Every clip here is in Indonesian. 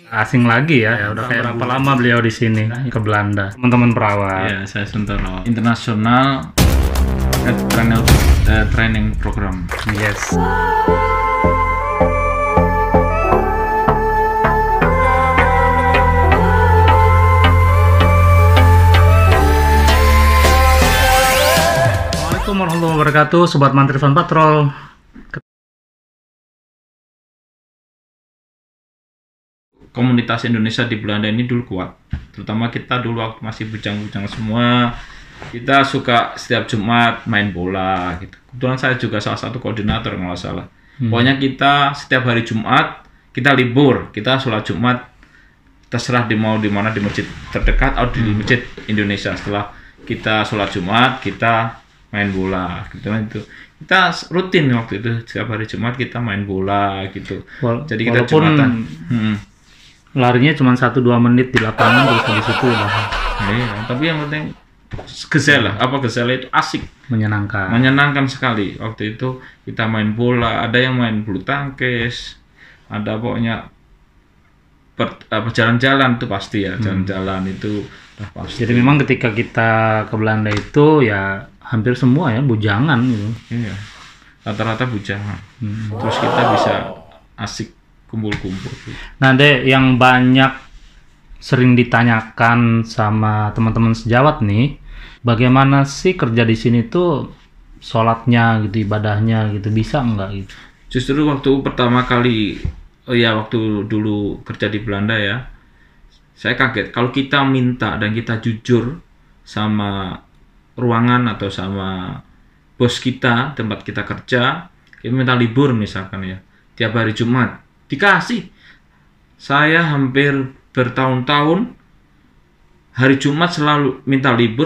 Asing lagi ya, udah kayak berapa lama beliau di sini ke Belanda, teman-teman perawat. Ya, saya Suntoro. International Training Program. Yes. Assalamualaikum warahmatullahi wabarakatuh, Sobat Mantri Fun Patrol. Komunitas Indonesia di Belanda ini dulu kuat, terutama kita dulu waktu masih bujang-bujang semua, kita suka setiap Jumat main bola gitu. Kebetulan saya juga salah satu koordinator kalau nggak salah. Pokoknya kita setiap hari Jumat kita libur, kita sholat Jumat, terserah mau di mana, di masjid terdekat atau di masjid Indonesia. Setelah kita sholat Jumat kita main bola gitu. Kita rutin waktu itu setiap hari Jumat kita main bola gitu. Jadi kita Jumatan. Larinya cuma 1-2 menit di lapangan terus habis itu udah. Iya, tapi yang penting gejala itu asik, menyenangkan sekali. Waktu itu kita main bola, ada yang main bulu tangkis, ada pokoknya jalan-jalan itu pasti ya, jalan-jalan itu udah pasti. Jadi memang ketika kita ke Belanda itu ya hampir semua ya bujangan gitu. Iya, rata-rata bujangan. Terus kita bisa asik kumpul-kumpul. Nah, Dek, yang banyak sering ditanyakan sama teman-teman sejawat nih, bagaimana sih kerja di sini tuh sholatnya gitu, ibadahnya gitu, bisa nggak gitu? Justru waktu pertama kali, waktu dulu kerja di Belanda ya, saya kaget kalau kita minta dan kita jujur sama ruangan atau sama bos kita, tempat kita kerja, kita minta libur misalkan ya, tiap hari Jumat. Dikasih. Saya hampir bertahun-tahun hari Jumat selalu minta libur,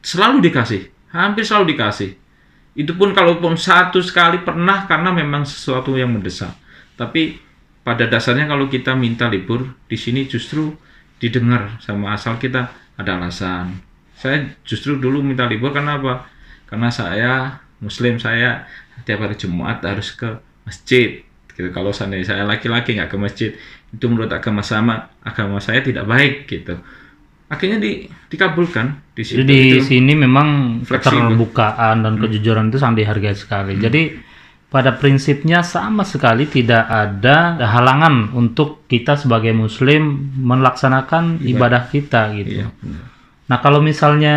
selalu dikasih, hampir selalu dikasih. Itu pun kalaupun satu sekali pernah karena memang sesuatu yang mendesak. Tapi pada dasarnya kalau kita minta libur di sini justru didengar sama asal kita ada alasan. Saya justru dulu minta libur karena apa? Karena saya Muslim, saya tiap hari Jumat harus ke masjid. Gitu. Kalau seandainya saya laki-laki nggak ke masjid, itu menurut agama saya tidak baik gitu. Akhirnya dikabulkan di situ. Jadi di sini memang keterbukaan dan kejujuran itu sangat dihargai sekali. Jadi pada prinsipnya sama sekali tidak ada halangan untuk kita sebagai Muslim melaksanakan ibadah kita gitu. Iya, nah kalau misalnya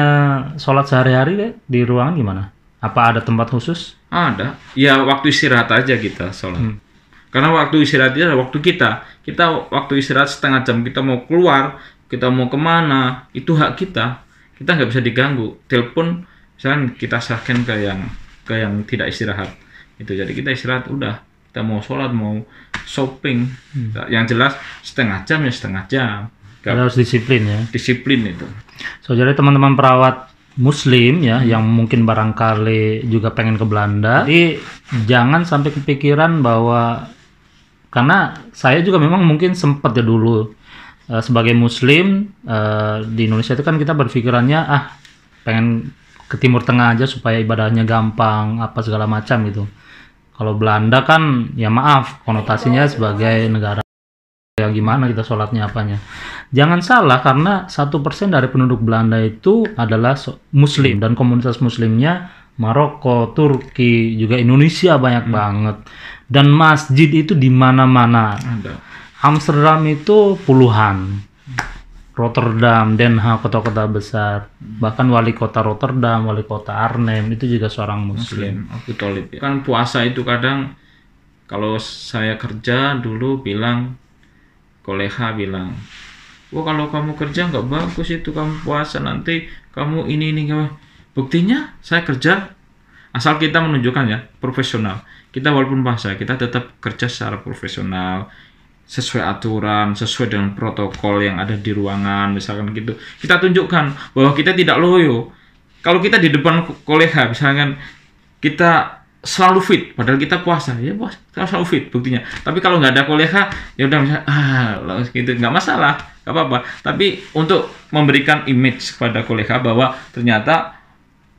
sholat sehari-hari di ruangan gimana? Apa ada tempat khusus? Ada. Ya waktu istirahat aja kita sholat. Karena waktu istirahat itu adalah waktu kita. Kita waktu istirahat setengah jam, kita mau keluar, kita mau kemana, itu hak kita. Kita nggak bisa diganggu. Telepon, misalnya kita serahkan ke yang tidak istirahat. Itu jadi kita istirahat udah. Kita mau sholat, mau shopping. Yang jelas setengah jam ya setengah jam. Harus disiplin ya. Disiplin itu. So jadi teman-teman perawat Muslim ya yang mungkin barangkali juga pengen ke Belanda, jadi jangan sampai kepikiran bahwa, karena saya juga memang mungkin sempat ya dulu sebagai Muslim di Indonesia itu kan kita berpikirannya pengen ke Timur Tengah aja supaya ibadahnya gampang apa segala macam gitu. Kalau Belanda kan ya maaf konotasinya sebagai negara yang gimana kita sholatnya apanya. Jangan salah, karena 1% dari penduduk Belanda itu adalah Muslim dan komunitas Muslimnya Maroko, Turki, juga Indonesia banyak banget. Dan masjid itu di mana-mana. Amsterdam itu puluhan. Rotterdam, Den Haag, kota-kota besar. Bahkan wali kota Rotterdam, wali kota Arnhem itu juga seorang Muslim. Abu Thalib ya. Kan puasa itu kadang kalau saya kerja dulu bilang, kolega bilang, kalau kamu kerja nggak bagus itu, kamu puasa nanti kamu ini. Buktinya saya kerja, asal kita menunjukkan ya profesional. Kita walaupun puasa, kita tetap kerja secara profesional, sesuai aturan, sesuai dengan protokol yang ada di ruangan, misalkan gitu. Kita tunjukkan bahwa kita tidak loyo. Kalau kita di depan kolega, misalkan kita selalu fit, padahal kita puasa, ya bos, kita selalu fit buktinya. Tapi kalau nggak ada kolega, ya udah misalnya, gitu, nggak masalah, nggak apa-apa. Tapi untuk memberikan image kepada kolega bahwa ternyata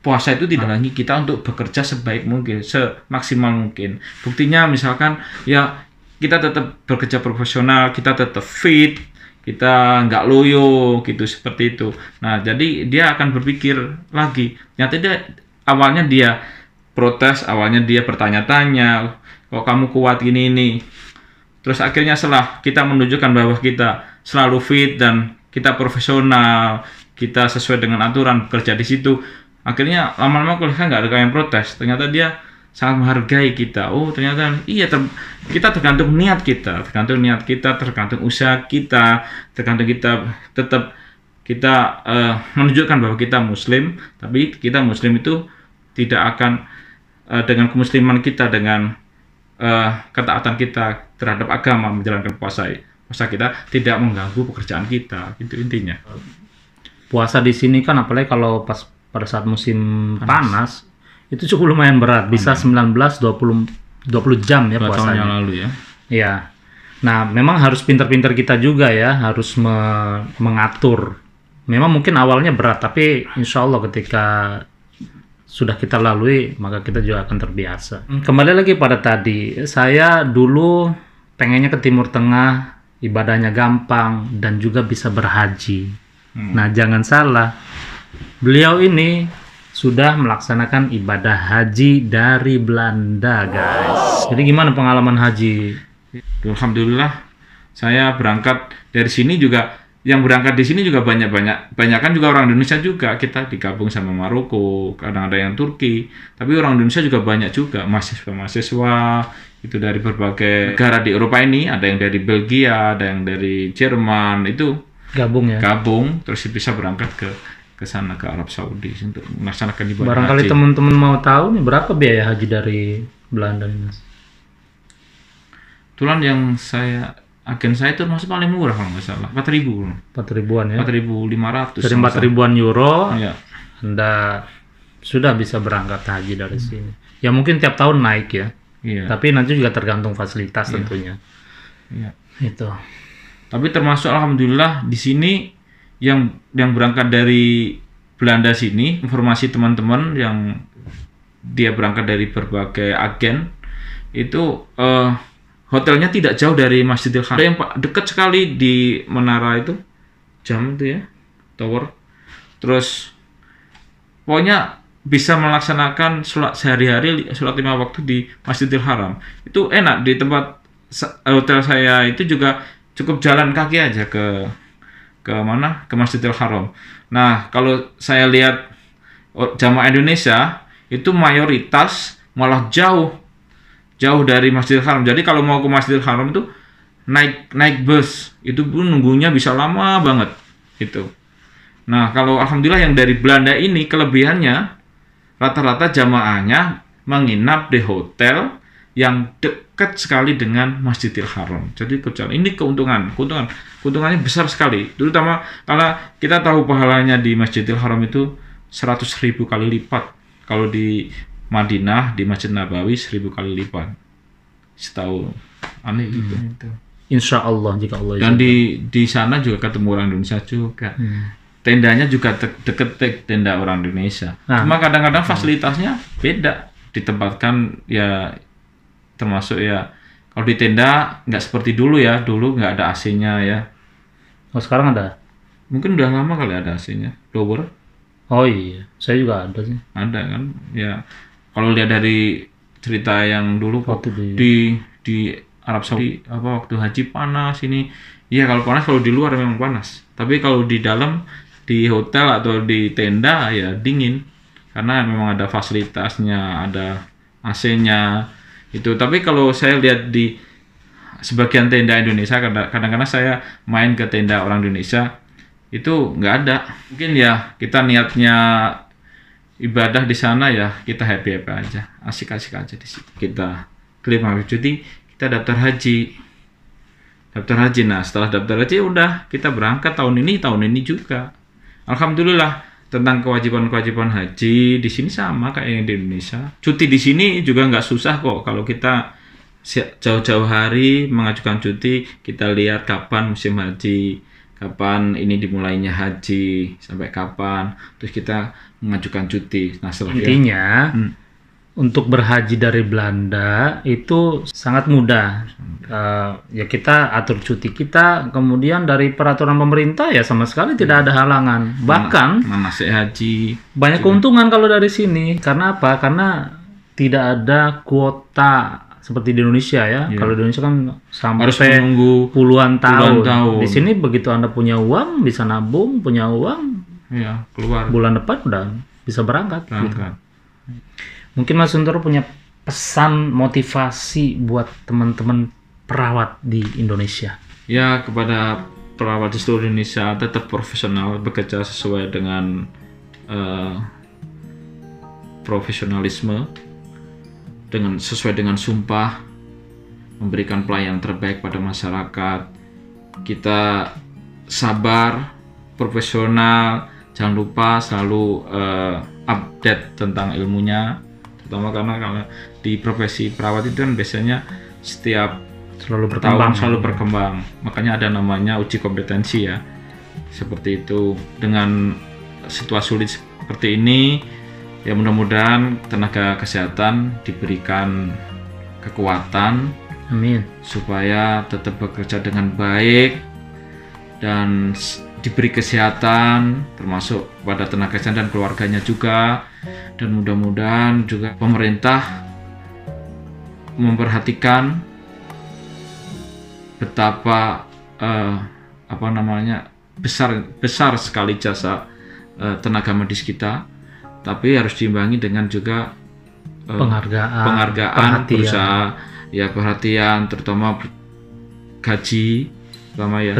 puasa itu tidak lagi kita untuk bekerja sebaik mungkin, semaksimal mungkin. Buktinya misalkan ya kita tetap bekerja profesional, kita tetap fit, kita nggak loyo gitu, seperti itu. Nah, jadi dia akan berpikir lagi. Ternyata awalnya dia protes, awalnya dia bertanya-tanya, kok kamu kuat gini ini. Terus akhirnya setelah kita menunjukkan bahwa kita selalu fit dan kita profesional, kita sesuai dengan aturan bekerja di situ, akhirnya lama-lama kolega nggak ada yang protes. Ternyata dia sangat menghargai kita. Oh, ternyata iya, kita tergantung niat kita, tergantung usaha kita, tergantung kita tetap kita menunjukkan bahwa kita Muslim. Tapi kita Muslim itu tidak akan dengan kemusliman kita, dengan ketaatan kita terhadap agama, menjalankan puasa kita tidak mengganggu pekerjaan kita. Itu intinya. Puasa di sini kan apalagi kalau pada saat musim panas itu cukup lumayan berat, bisa 19-20 jam ya puasanya. Tahun yang lalu ya. Iya. Nah, memang harus pintar-pintar kita juga ya, harus mengatur. Memang mungkin awalnya berat, tapi insya Allah ketika sudah kita lalui, maka kita juga akan terbiasa. Kembali lagi pada tadi, saya dulu pengennya ke Timur Tengah, ibadahnya gampang, dan juga bisa berhaji. Nah, jangan salah, beliau ini sudah melaksanakan ibadah haji dari Belanda, guys. Jadi gimana pengalaman haji? Alhamdulillah, saya berangkat dari sini juga, yang berangkat di sini juga banyak kan juga orang Indonesia juga. Kita digabung sama Maroko, kadang ada yang Turki, tapi orang Indonesia juga banyak juga, mahasiswa itu dari berbagai negara di Eropa ini, ada yang dari Belgia, ada yang dari Jerman, itu gabung terus bisa berangkat ke sana, ke Arab Saudi untuk melaksanakan ibadah barangkali haji. Teman-teman mau tahu nih berapa biaya haji dari Belanda nih, Mas? Tulan yang agen saya itu masih paling murah kalau nggak salah, 4.000. 4.000-an ya? 4.500. Dari 4.000-an euro, ya. Anda sudah bisa berangkat haji dari sini. Ya mungkin tiap tahun naik ya. Iya. Tapi nanti juga tergantung fasilitas tentunya. Iya. Itu. Tapi termasuk alhamdulillah di sini yang berangkat dari Belanda sini, informasi teman-teman yang dia berangkat dari berbagai agen itu hotelnya tidak jauh dari Masjidil Haram. Ada yang dekat sekali di menara itu, jam itu ya, tower. Terus pokoknya bisa melaksanakan sholat sehari-hari, sholat 5 waktu di Masjidil Haram. Itu enak. Di tempat hotel saya itu juga cukup jalan kaki aja ke mana? Ke Masjidil Haram. Nah, kalau saya lihat jamaah Indonesia itu mayoritas malah jauh dari Masjidil Haram. Jadi kalau mau ke Masjidil Haram itu naik bus, itu pun nunggunya bisa lama banget itu. Nah, kalau alhamdulillah yang dari Belanda ini kelebihannya rata-rata jamaahnya menginap di hotel yang dekat sekali dengan Masjidil Haram. Jadi ini keuntungannya besar sekali. Terutama karena kita tahu pahalanya di Masjidil Haram itu 100.000 kali lipat. Kalau di Madinah, di Masjid Nabawi 1.000 kali lipat. Setahu aneh gitu. Insya Allah jika Allah. Dan di sana juga ketemu orang Indonesia juga. Tendanya juga deket tenda orang Indonesia. Cuma kadang-kadang fasilitasnya beda. Ditempatkan ya termasuk ya kalau di tenda nggak seperti dulu ya. Dulu nggak ada AC-nya ya. Oh, sekarang ada? Mungkin udah lama kali ada AC-nya. Blower. Oh iya, saya juga ada sih. Ada kan? Ya. Kalau lihat dari cerita yang dulu waktu di Arab Saudi waktu haji panas ini. Iya, kalau panas, kalau di luar memang panas. Tapi kalau di dalam di hotel atau di tenda ya dingin karena memang ada fasilitasnya, ada AC-nya itu. Tapi kalau saya lihat di sebagian tenda Indonesia, kadang-kadang saya main ke tenda orang Indonesia itu nggak ada. Mungkin ya kita niatnya ibadah di sana ya, kita happy aja, asik-asik aja di situ. Kita terima cuti, kita daftar haji. Nah, setelah daftar haji udah kita berangkat tahun ini juga. Alhamdulillah, tentang kewajiban haji di sini sama kayak yang di Indonesia. Cuti di sini juga nggak susah kok. Kalau kita jauh-jauh hari mengajukan cuti, kita lihat kapan musim haji, kapan ini dimulainya haji, sampai kapan, terus kita mengajukan cuti. Nah, intinya untuk berhaji dari Belanda itu sangat mudah. Ya kita atur cuti kita, kemudian dari peraturan pemerintah ya sama sekali tidak ada halangan. Bahkan manasik haji banyak keuntungan kalau dari sini. Karena apa? Karena tidak ada kuota seperti di Indonesia ya. Kalau di Indonesia kan sampai harus menunggu puluhan tahun. tahun. Di sini begitu Anda punya uang, bisa nabung, punya uang, ya keluar bulan depan udah bisa berangkat. Gitu. Mungkin Mas Suntoro punya pesan motivasi buat teman-teman perawat di Indonesia. Ya, kepada perawat di seluruh Indonesia, tetap profesional, bekerja sesuai dengan profesionalisme, sesuai dengan sumpah, memberikan pelayanan terbaik pada masyarakat. Kita sabar, profesional, jangan lupa selalu update tentang ilmunya. Terutama karena di profesi perawat itu kan biasanya setiap tahun selalu berkembang. Makanya ada namanya uji kompetensi ya. Seperti itu. Dengan situasi sulit seperti ini, ya mudah-mudahan tenaga kesehatan diberikan kekuatan, amin, supaya tetap bekerja dengan baik dan diberi kesehatan, termasuk pada tenaga kesehatan dan keluarganya juga. Dan mudah-mudahan juga pemerintah memperhatikan betapa besar sekali jasa tenaga medis kita, tapi harus diimbangi dengan juga penghargaan, berusaha ya, perhatian, terutama gaji, terutama ya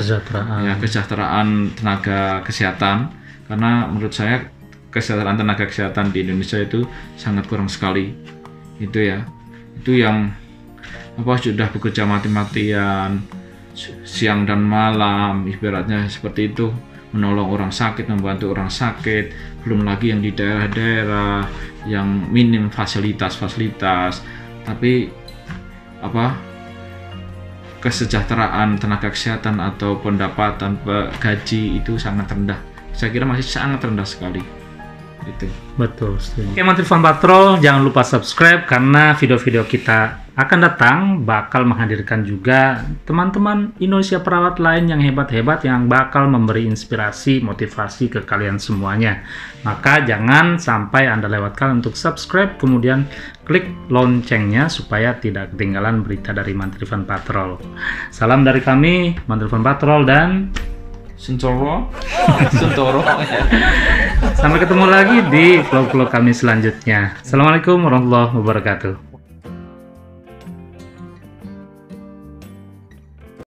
kesejahteraan tenaga kesehatan, karena menurut saya kesejahteraan tenaga kesehatan di Indonesia itu sangat kurang sekali. Itu yang sudah bekerja mati-matian siang dan malam, ibaratnya seperti itu, menolong orang sakit, membantu orang sakit, belum lagi yang di daerah-daerah yang minim fasilitas, tapi kesejahteraan tenaga kesehatan atau pendapatan gaji itu sangat rendah. Saya kira masih sangat rendah sekali. Itu. Betul. Oke, Mantrifan Patrol, jangan lupa subscribe karena video-video kita akan datang bakal menghadirkan juga teman-teman Indonesia perawat lain yang hebat-hebat yang bakal memberi inspirasi, motivasi ke kalian semuanya. Maka jangan sampai Anda lewatkan untuk subscribe, kemudian klik loncengnya supaya tidak ketinggalan berita dari Mantrifan Patrol. Salam dari kami, Mantrifan Patrol dan Suntoro. Sampai ketemu lagi di vlog-vlog kami selanjutnya. Assalamualaikum warahmatullahi wabarakatuh.